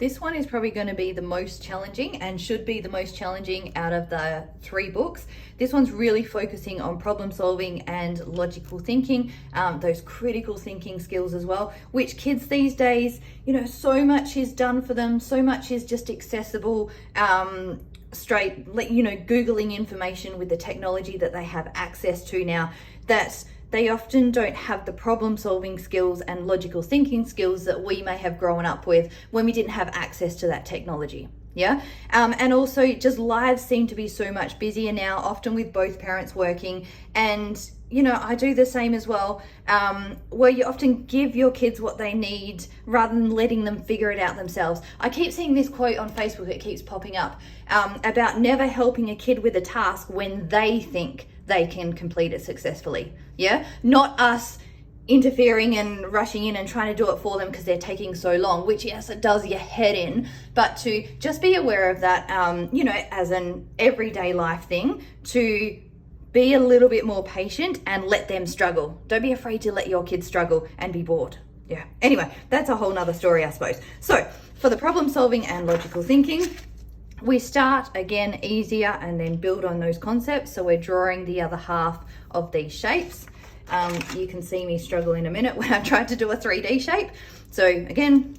This one is probably going to be the most challenging and should be the most challenging out of the 3 books. This one's really focusing on problem solving and logical thinking, those critical thinking skills as well, which kids these days, you know, so much is done for them, so much is just accessible, straight, you know, Googling information with the technology that they have access to now, that they often don't have the problem solving skills and logical thinking skills that we may have grown up with when we didn't have access to that technology. Yeah. And also just lives seem to be so much busier now, often with both parents working. And, you know, I do the same as well, where you often give your kids what they need rather than letting them figure it out themselves. I keep seeing this quote on Facebook, it keeps popping up, about never helping a kid with a task when they think they can complete it successfully. Yeah, not us interfering and rushing in and trying to do it for them because they're taking so long, which yes, it does your head in, but to just be aware of that, you know, as an everyday life thing, to be a little bit more patient and let them struggle. Don't be afraid to let your kids struggle and be bored. Yeah, anyway, that's a whole nother story, I suppose. So for the problem solving and logical thinking, we start again easier and then build on those concepts. So we're drawing the other half of these shapes. You can see me struggle in a minute when I tried to do a 3D shape. So again,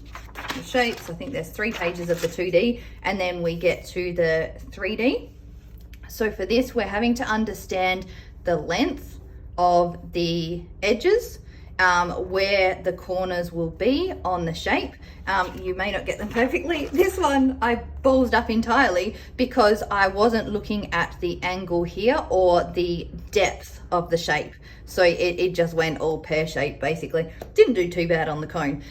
the shapes, I think there's 3 pages of the 2D, and then we get to the 3D. So for this, we're having to understand the length of the edges, where the corners will be on the shape. You may not get them perfectly. This one I ballsed up entirely because I wasn't looking at the angle here or the depth of the shape. So it just went all pear-shaped basically. Didn't do too bad on the cone.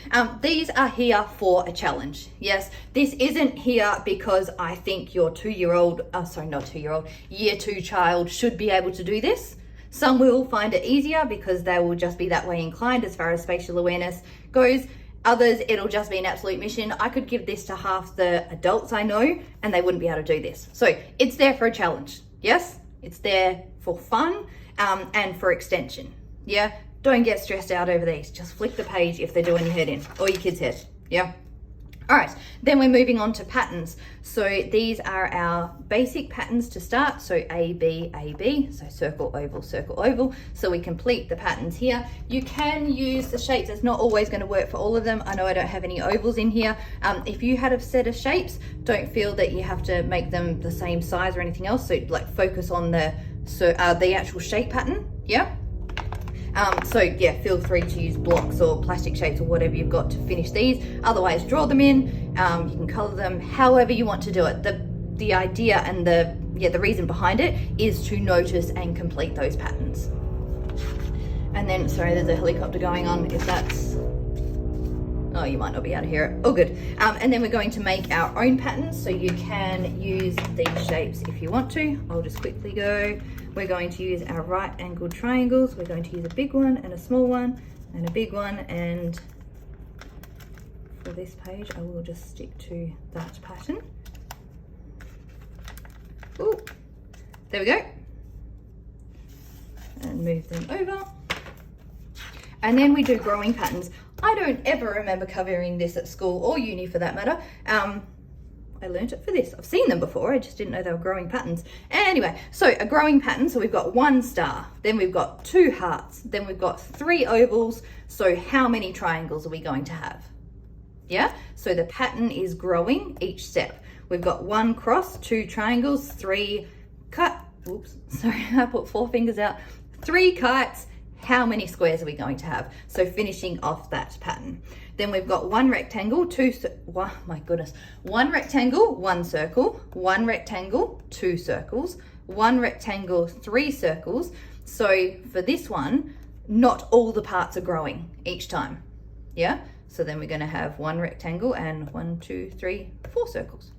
These are here for a challenge. Yes, this isn't here because I think your 2-year-old, sorry, not 2-year-old, year 2 child should be able to do this. Some will find it easier because they will just be that way inclined as far as spatial awareness goes. Others, it'll just be an absolute mission. I could give this to half the adults I know and they wouldn't be able to do this. So it's there for a challenge. Yes, it's there for fun and for extension. Yeah, don't get stressed out over these. Just flick the page if they're doing your head in or your kid's head. Yeah. All right, then we're moving on to patterns. So these are our basic patterns to start. So A, B, A, B, so circle, oval. So we complete the patterns here. You can use the shapes. It's not always going to work for all of them. I know I don't have any ovals in here. If you had a set of shapes, don't feel that you have to make them the same size or anything else. So like focus on the actual shape pattern, yeah? So yeah, feel free to use blocks or plastic shapes or whatever you've got to finish these. Otherwise, draw them in. You can color them however you want to do it. The idea and the reason behind it is to notice and complete those patterns. And then, sorry, there's a helicopter going on. If that's, oh, you might not be able to hear it. Oh, good. And then we're going to make our own patterns. So you can use these shapes if you want to. I'll just quickly go. We're going to use our right angled triangles. We're going to use a big one and a small one and a big one. And for this page, I will just stick to that pattern. Ooh, there we go. And move them over. And then we do growing patterns. I don't ever remember covering this at school or uni for that matter. I learned it for this. I've seen them before, I just didn't know they were growing patterns. Anyway, so a growing pattern, so we've got 1 star, then we've got 2 hearts, then we've got 3 ovals. So how many triangles are we going to have? Yeah, so the pattern is growing each step. We've got 1 cross, 2 triangles, 3 cut, oops, sorry, I put 4 fingers out, 3 kites. How many squares are we going to have? So finishing off that pattern. Then we've got 1 rectangle, 1 rectangle, 1 circle, 1 rectangle, 2 circles, 1 rectangle, 3 circles. So for this one, not all the parts are growing each time. Yeah, so then we're going to have 1 rectangle and 1, 2, 3, 4 circles.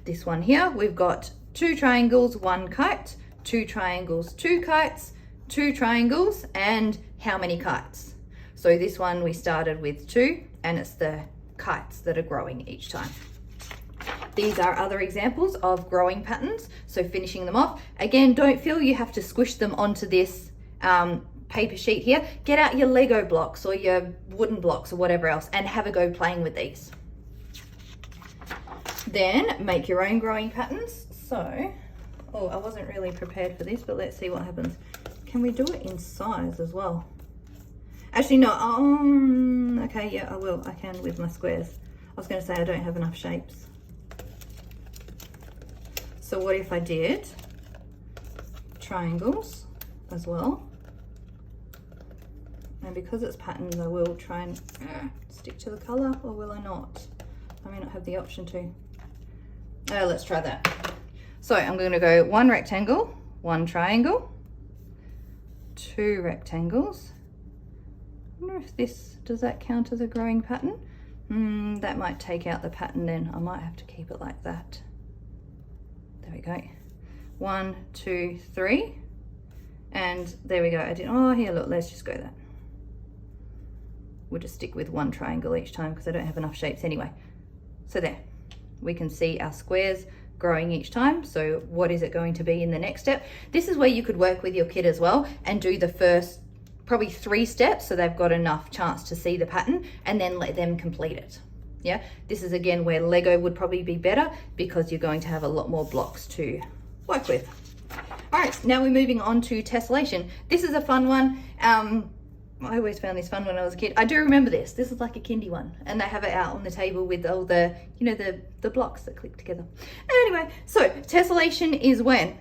This one here, we've got 2 triangles, 1 kite, 2 triangles, 2 kites, 2 triangles, and how many kites? So this one we started with 2, and it's the kites that are growing each time. These are other examples of growing patterns, so finishing them off. Again, don't feel you have to squish them onto this paper sheet here. Get out your Lego blocks or your wooden blocks or whatever else and have a go playing with these. Then make your own growing patterns. So, oh, I wasn't really prepared for this, but let's see what happens. Can we do it in size as well? Actually, no. Okay, yeah, I will. I can with my squares. I was going to say I don't have enough shapes. So what if I did triangles as well? And because it's patterns, I will try and stick to the color, or will I not? I may not have the option to. Let's try that. So I'm going to go 1 rectangle, 1 triangle, 2 rectangles. I wonder if this, does that count as a growing pattern? That might take out the pattern then. I might have to keep it like that. There we go. 1, 2, 3. And there we go. I did, oh, here, look, let's just go that. We'll just stick with 1 triangle each time because I don't have enough shapes anyway. So there, we can see our squares growing each time. So what is it going to be in the next step? This is where you could work with your kid as well and do the first probably 3 steps so they've got enough chance to see the pattern, and then let them complete it. Yeah, this is again where Lego would probably be better because you're going to have a lot more blocks to work with. All right, now we're moving on to tessellation. This is a fun one. I always found this fun when I was a kid. I do remember this. This is like a kindy one, and they have it out on the table with all the, you know, the blocks that click together. Anyway, so tessellation is when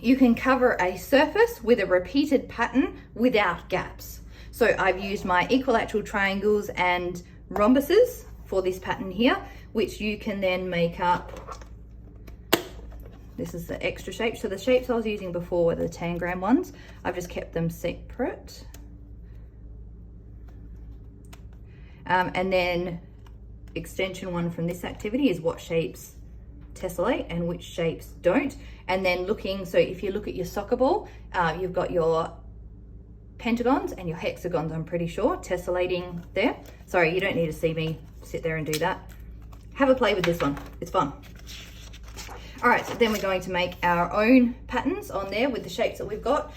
you can cover a surface with a repeated pattern without gaps. So I've used my equilateral triangles and rhombuses for this pattern here, which you can then make up. This is the extra shape. So the shapes I was using before were the tangram ones. I've just kept them separate. And then extension 1 from this activity is what shapes tessellate and which shapes don't. And then looking, so if you look at your soccer ball, you've got your pentagons and your hexagons, I'm pretty sure, tessellating there. Sorry, you don't need to see me sit there and do that. Have a play with this one, it's fun. All right, so then we're going to make our own patterns on there with the shapes that we've got.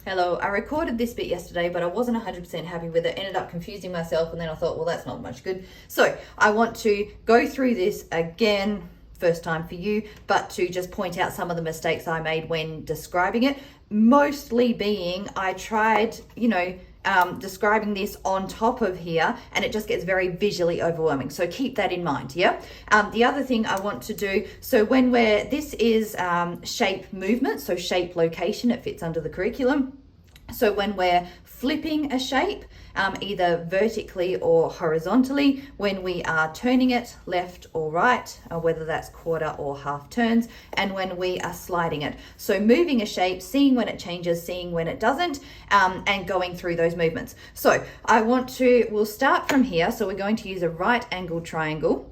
Hello, I recorded this bit yesterday, but I wasn't 100% happy with it. Ended up confusing myself, and then I thought, well, that's not much good. So I want to go through this again, first time for you, but to just point out some of the mistakes I made when describing it. Mostly being, I tried, you know, describing this on top of here, and it just gets very visually overwhelming. So keep that in mind, yeah? The other thing I want to do, so when this is shape movement, so shape location, it fits under the curriculum. So when we're flipping a shape, either vertically or horizontally, when we are turning it left or right, whether that's quarter or half turns, and when we are sliding it. So moving a shape, seeing when it changes, seeing when it doesn't, and going through those movements. So we'll start from here. So we're going to use a right angled triangle.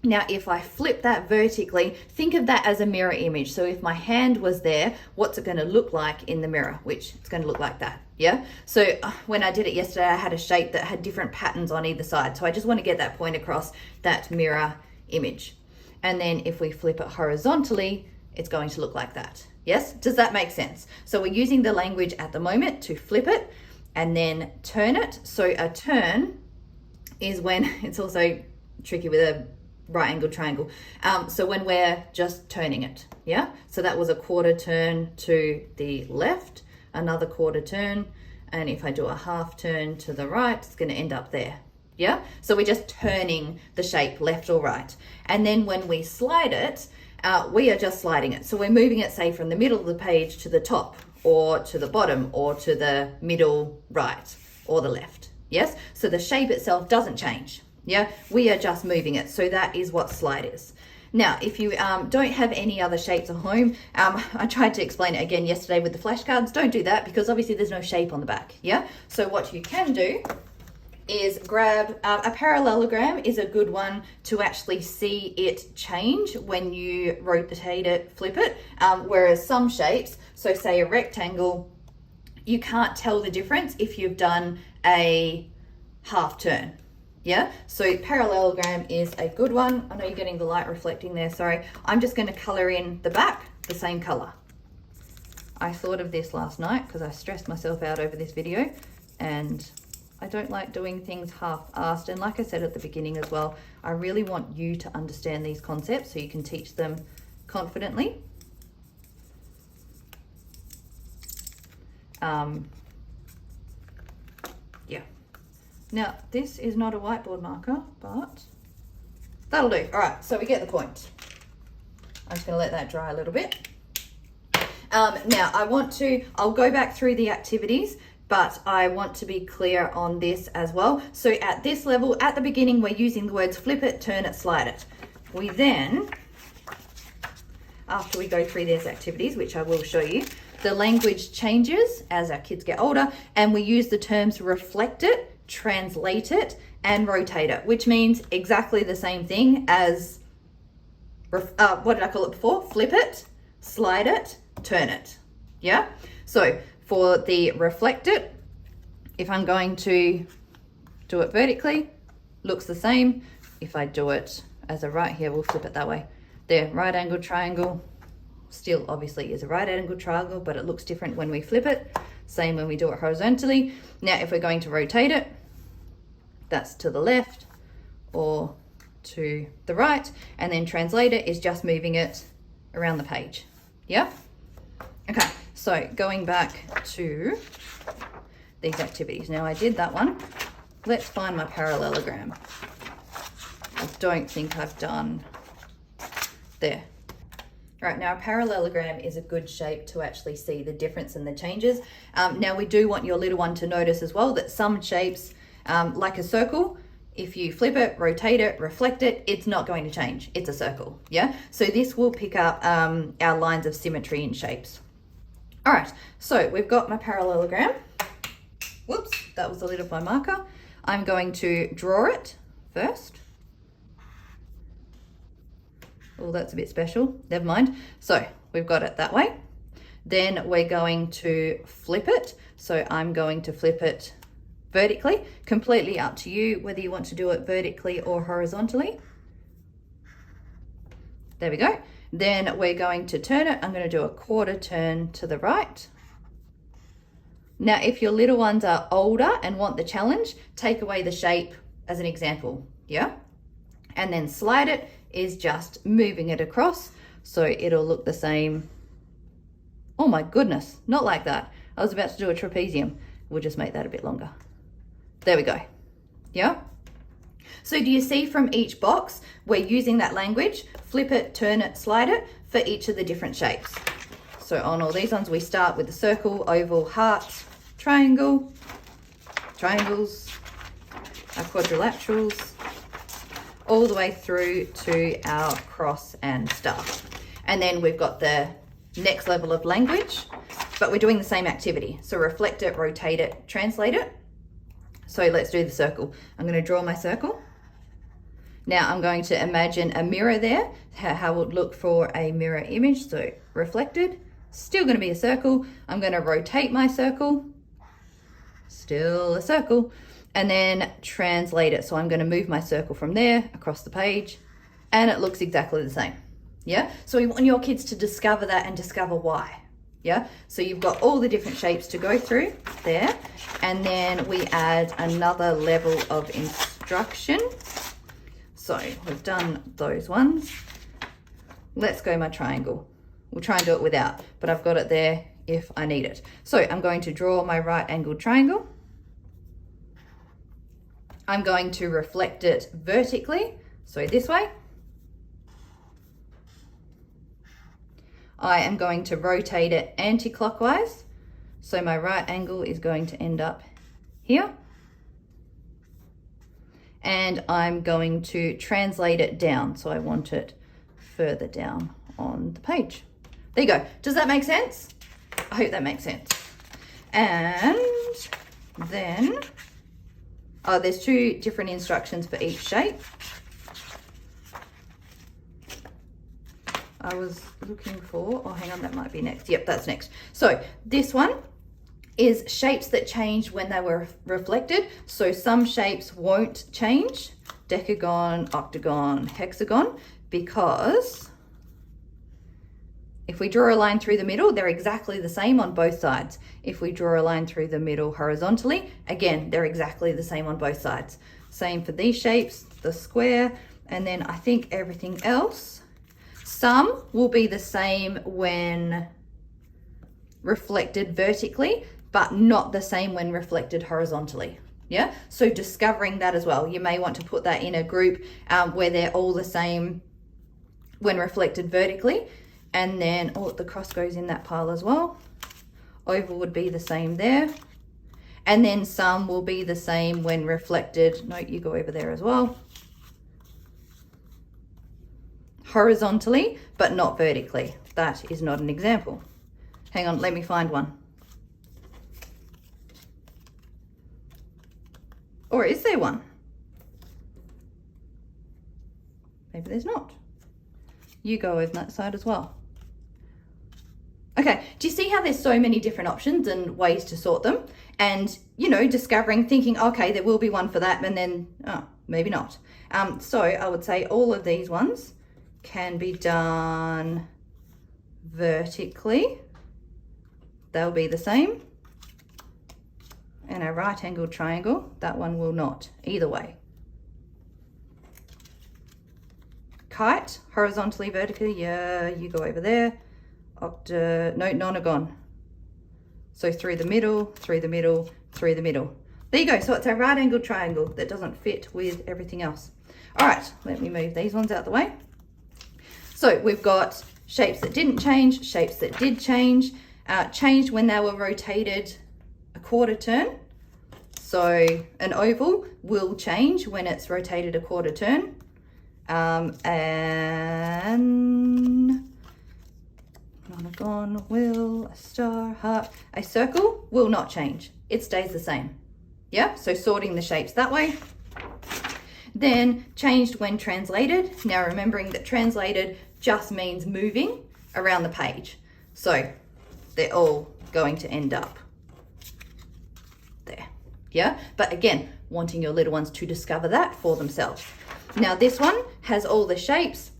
Now, if I flip that vertically, think of that as a mirror image. So if my hand was there, what's it going to look like in the mirror? Which it's going to look like that, yeah? So when I did it yesterday, I had a shape that had different patterns on either side. So I just want to get that point across, that mirror image. And then if we flip it horizontally, it's going to look like that. Yes? Does that make sense? So we're using the language at the moment to flip it and then turn it. So a turn is when, it's also tricky with a right angled triangle. So when we're just turning it, yeah? So that was a quarter turn to the left, another quarter turn, and if I do a half turn to the right, it's going to end up there, yeah? So we're just turning the shape left or right. And then when we slide it, we are just sliding it. So we're moving it, say, from the middle of the page to the top, or to the bottom, or to the middle right, or the left, yes? So the shape itself doesn't change. Yeah, we are just moving it. So that is what slide is. Now, if you don't have any other shapes at home, I tried to explain it again yesterday with the flashcards. Don't do that because obviously there's no shape on the back. Yeah, so what you can do is grab a parallelogram is a good one to actually see it change when you rotate it, flip it. Whereas some shapes, so say a rectangle, you can't tell the difference if you've done a half turn. Yeah, so parallelogram is a good one. I know you're getting the light reflecting there, sorry. I'm just going to color in the back the same color. I thought of this last night because I stressed myself out over this video and I don't like doing things half-assed. And like I said at the beginning as well, I really want you to understand these concepts so you can teach them confidently. Yeah. Now, this is not a whiteboard marker, but that'll do. All right, so we get the point. I'm just going to let that dry a little bit. Now, I'll go back through the activities, but I want to be clear on this as well. So at this level, at the beginning, we're using the words flip it, turn it, slide it. We then, after we go through these activities, which I will show you, the language changes as our kids get older, and we use the terms reflect it, translate it, and rotate it, which means exactly the same thing as, what did I call it before? Flip it, slide it, turn it. Yeah? So for the reflect it, if I'm going to do it vertically, looks the same. If I do it as a right here, we'll flip it that way. There, right angle triangle, still obviously is a right angle triangle, but it looks different when we flip it. Same when we do it horizontally. Now, if we're going to rotate it, that's to the left or to the right, and then translate it is just moving it around the page. Yeah? Okay, so going back to these activities. Now I did that one. Let's find my parallelogram. I don't think I've done there. All right, now a parallelogram is a good shape to actually see the difference in the changes. Now we do want your little one to notice as well that some shapes, like a circle, if you flip it, rotate it, reflect it, it's not going to change. It's a circle, yeah? So this will pick up our lines of symmetry in shapes. All right, so we've got my parallelogram. Whoops, that was the lid of my marker. I'm going to draw it first. Oh, that's a bit special, never mind. So we've got it that way. Then we're going to flip it. So I'm going to flip it vertically, completely up to you whether you want to do it vertically or horizontally. There we go. Then we're going to turn it. I'm going to do a quarter turn to the right. Now, if your little ones are older and want the challenge, take away the shape as an example, yeah? And then slide it is just moving it across so it'll look the same. Oh my goodness, not like that. I was about to do a trapezium. We'll just make that a bit longer. There we go. Yeah? So do you see from each box, we're using that language, flip it, turn it, slide it, for each of the different shapes. So on all these ones, we start with the circle, oval, heart, triangle, triangles, our quadrilaterals, all the way through to our cross and star. And then we've got the next level of language, but we're doing the same activity. So reflect it, rotate it, translate it. So let's do the circle. I'm going to draw my circle. Now I'm going to imagine a mirror there, how it would look for a mirror image. So reflected, still going to be a circle. I'm going to rotate my circle, still a circle, and then translate it. So I'm going to move my circle from there across the page, and it looks exactly the same. Yeah, so we want your kids to discover that and discover why. Yeah, so you've got all the different shapes to go through there, and then we add another level of instruction. So we've done those ones. Let's go my triangle. We'll try and do it without, but I've got it there if I need it. So I'm going to draw my right angled triangle. I'm going to reflect it vertically, so this way. I am going to rotate it anti-clockwise. So my right angle is going to end up here. And I'm going to translate it down. So I want it further down on the page. There you go. Does that make sense? I hope that makes sense. And then, oh, there's two different instructions for each shape. I was looking for, oh, hang on, that might be next. Yep, that's next. So this one is shapes that change when they were reflected. So some shapes won't change, decagon, octagon, hexagon, because If we draw a line through the middle, they're exactly the same on both sides. If we draw a line through the middle horizontally, again, they're exactly the same on both sides. Same for these shapes, the square, and then I think everything else. Some will be the same when reflected vertically, but not the same when reflected horizontally. Yeah, so discovering that as well. You may want to put that in a group where they're all the same when reflected vertically. And then, oh, the cross goes in that pile as well. Oval would be the same there. And then some will be the same when reflected. No, you go over there as well. Horizontally, but not vertically. That is not an example. Hang on, let me find one. Or is there one? Maybe there's not. You go over that side as well. Okay, do you see how there's so many different options and ways to sort them? And, you know, discovering, thinking, okay, there will be one for that, and then, oh, maybe not. So I would say all of these ones can be done vertically. They'll be the same. And a right angled triangle, that one will not, either way. Kite, horizontally, vertically, yeah, you go over there. No, nonagon. So through the middle, through the middle, through the middle. There you go, so it's a right angled triangle that doesn't fit with everything else. All right, let me move these ones out the way. So we've got shapes that didn't change, shapes that did change, changed when they were rotated a quarter turn. So an oval will change when it's rotated a quarter turn. And nonagon will, a star, heart, a circle will not change. It stays the same. Yeah, so sorting the shapes that way. Then changed when translated. Now remembering that translated just means moving around the page. So they're all going to end up there. Yeah, but again, wanting your little ones to discover that for themselves. Now this one has all the shapes.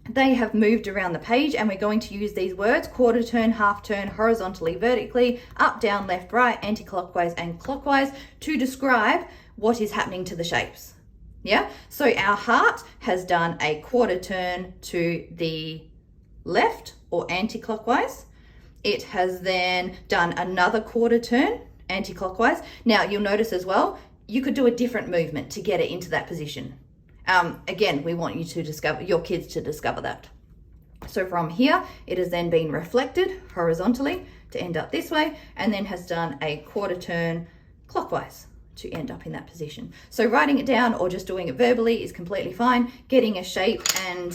They have moved around the page, and we're going to use these words: quarter turn, half turn, horizontally, vertically, up, down, left, right, anti-clockwise and clockwise, to describe what is happening to the shapes. Yeah, so our heart has done a quarter turn to the left or anti-clockwise. It has then done another quarter turn anti-clockwise. Now you'll notice as well, you could do a different movement to get it into that position. Again, we want you to discover, your kids to discover that. So from here, it has then been reflected horizontally to end up this way, and then has done a quarter turn clockwise to end up in that position. So writing it down or just doing it verbally is completely fine. Getting a shape and,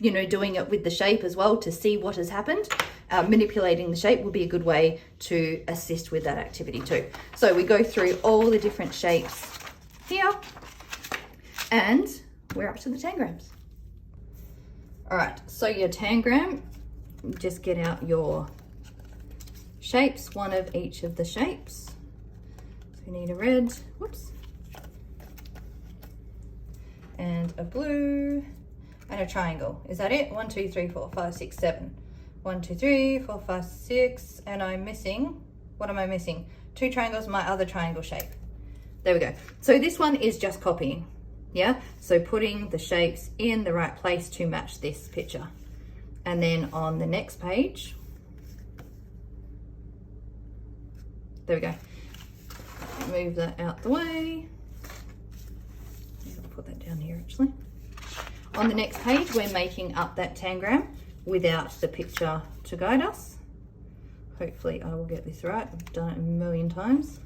you know, doing it with the shape as well to see what has happened. Manipulating the shape will be a good way to assist with that activity too. So we go through all the different shapes here, and we're up to the tangrams. All right, so your tangram, just get out your shapes, one of each of the shapes. So you need a red, whoops, and a blue, and a triangle. Is that it? 1, 2, 3, 4, 5, 6, 7. 1, 2, 3, 4, 5, 6, and I'm missing, what am I missing? 2 triangles, my other triangle shape. There we go. So this one is just copying. Yeah, so putting the shapes in the right place to match this picture. And then on the next page, there we go. Move that out the way. I'll put that down here actually. On the next page, we're making up that tangram without the picture to guide us. Hopefully I will get this right. I've done it a million times.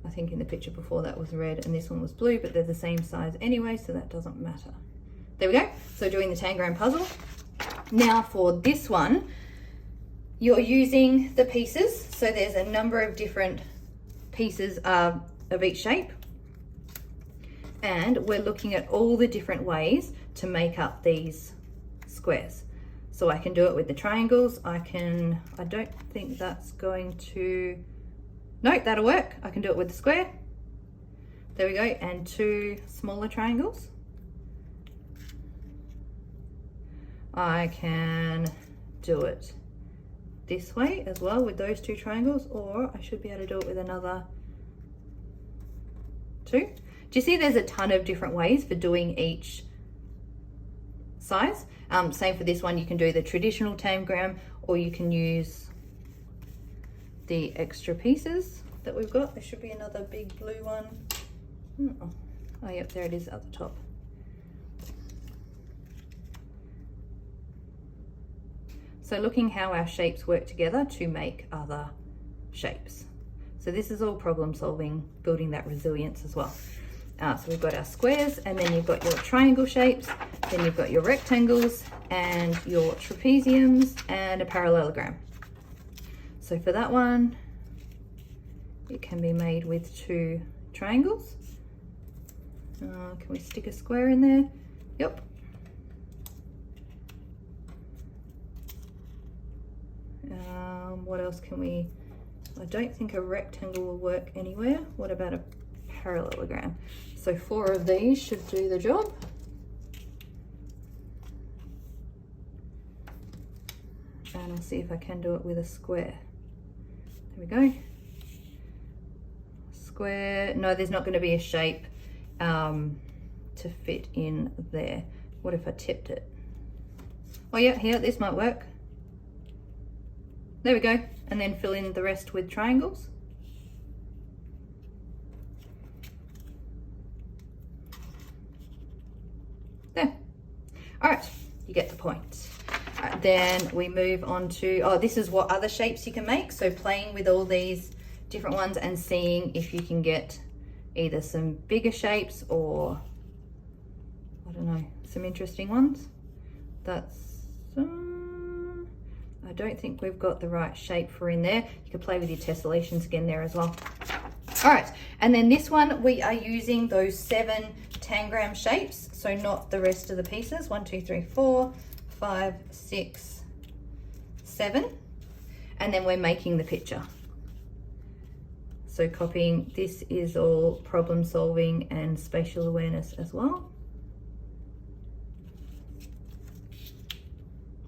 I think in the picture before that was red and this one was blue, but they're the same size anyway, so that doesn't matter. There we go. So doing the tangram puzzle. Now for this one, you're using the pieces. So there's a number of different pieces of each shape. And we're looking at all the different ways to make up these squares. So I can do it with the triangles. I don't think that's going to, nope, that'll work. I can do it with the square. There we go, and 2 smaller triangles. I can do it this way as well with those two triangles, or I should be able to do it with another two. Do you see there's a ton of different ways for doing each size? Same for this one, you can do the traditional tangram, or you can use the extra pieces that we've got. There should be another big blue one. Oh yep, there it is at the top. So looking how our shapes work together to make other shapes. So this is all problem solving, building that resilience as well. So we've got our squares, and then you've got your triangle shapes, then you've got your rectangles and your trapeziums and a parallelogram. So for that one, it can be made with two triangles. Can we stick a square in there? Yep. What else can we, I don't think a rectangle will work anywhere. What about a parallelogram? So 4 of these should do the job. And I'll see if I can do it with a square. There we go. Square, no, there's not going to be a shape to fit in there. What if I tipped it? Oh yeah, here, this might work. There we go, and then fill in the rest with triangles. There. All right, you get the point. All right, then we move on to, oh, this is what other shapes you can make. So playing with all these different ones and seeing if you can get either some bigger shapes or, I don't know, some interesting ones. That's, I don't think we've got the right shape for in there. You can play with your tessellations again there as well. All right, and then this one, we are using those 7 tangram shapes, so not the rest of the pieces. 1, 2, 3, 4, 5, 6, 7. And then we're making the picture. So copying, this is all problem solving and spatial awareness as well.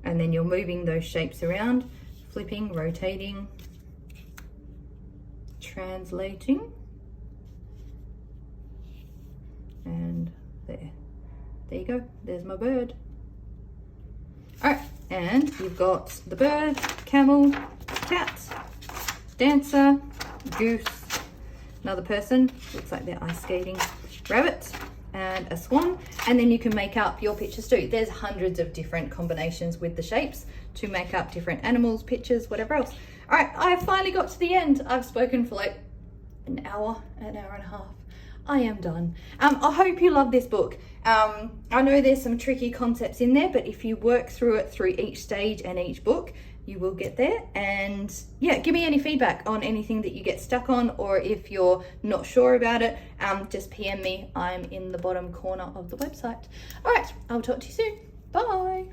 And then you're moving those shapes around, flipping, rotating, translating, and there you go, there's my bird. All right, and you've got the bird, camel, cat, dancer, goose, another person, looks like they're ice skating, rabbit, and a swan, and then you can make up your pictures too. There's hundreds of different combinations with the shapes to make up different animals, pictures, whatever else. All right, I finally got to the end. I've spoken for like an hour and a half. I am done. I hope you love this book. I know there's some tricky concepts in there, but if you work through it through each stage and each book, you will get there. And yeah, give me any feedback on anything that you get stuck on, or if you're not sure about it, just PM me. I'm in the bottom corner of the website. All right, I'll talk to you soon. Bye.